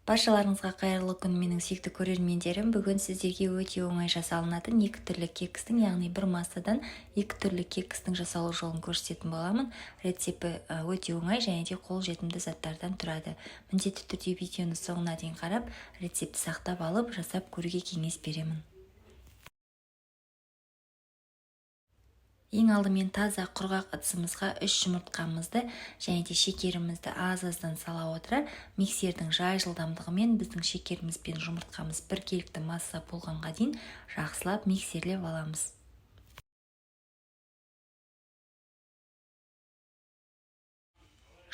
Баршаларыңызға қайырлы күн, менің сүйікті көрермендерім. Бүгін сіздерге өте оңай жасалынатын екі түрлі кекстің, яғни бір массадан екі түрлі кекстің жасалу жолын көрсететін боламын. Рецепті өте оңай және де қолжетімді заттардан тұрады. Міндетті түрде видеоны соңына дейін қарап, рецепті сақтап алып, жасап көруге кеңес беремін. Ең алдымен таза құрғақ ыдысымызға 3 жұмыртқамызды және де шекерімізді аз-аздан сала отыра, миксердің жай жылдамдығымен біздің шекеріміз бен жұмыртқамыз біркелкі масса болғанға дейін жақсылап миксерлеп аламыз.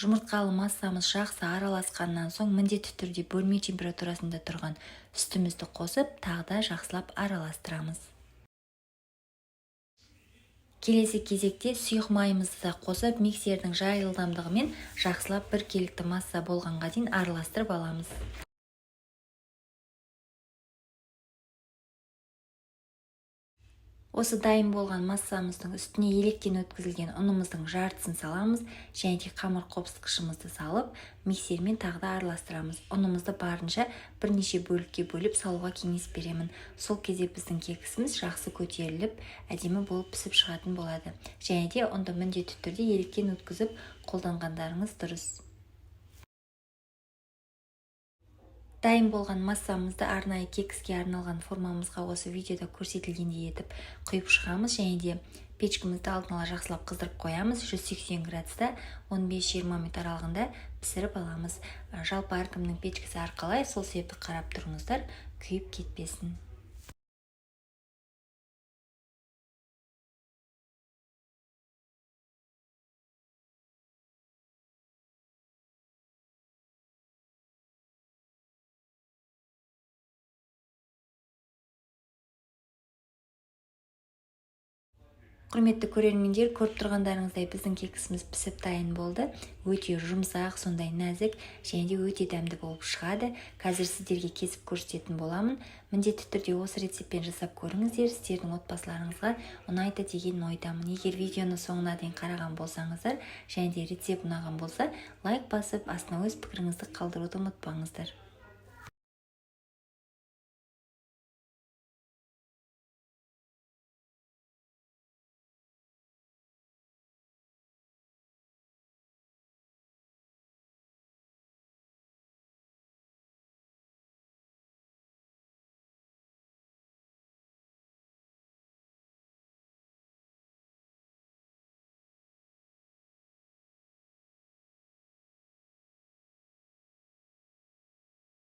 Жұмыртқалы массамыз жақсы араласқаннан соң міндетті түрде бөлме температурасында тұрған сүтімізді қосып, тағы да жақсылап араластырамыз. Келесі кезекте сұйық майымызды да қосып, миксердің жай жылдамдығымен жақсылап біркелкі масса болғанға дейін араластырып аламыз. Осы дайын болған массамыздың үстіне електен өткізілген ұнымыздың жартысын саламыз және де қамыр қопсытқышымызды салып, миксермен тағы да араластырамыз. Ұнымызды барынша бірнеше бөлікке бөліп салуға кеңес беремін. Сол кезде біздің кекісіміз жақсы көтеріліп, әдемі болып пісіп шығатын болады. Және де ұнды міндетті түрде електен өткізіп қолданғандарыңыз дұрыс. Дайын болған массамызды арнайы кекске арналған формамызға осы видеода көрсетілгендей етіп құйып шығамыз және де печкімізді алдын ала жақсылап қыздырып қоямыз. 180 градуста 15-20 минут аралығында пісіріп аламыз. Жалпы әркімнің печкісі әрқалай, сол себепті қарап тұрыңыздар, күйіп кетпесін. Құрметті көрермендер, көріп тұрғандарыңыздай біздің кексіміз пісіп дайын болды. Өте жұмсақ, сондай нәзік және де өте дәмді болып шығады. Қазір сіздерге кесіп көрсететін боламын. Міндетті түрде осы рецептпен жасап көріңіздер, сіздердің отбасыларыңызға ұнайды деген ойдамын. Егер видеоны соңына дейін қараған болсаңыздар және де рецепт ұнаған болса, лайк басып, астына өз пікіріңізді қалдыруды ұмытпаңыздар.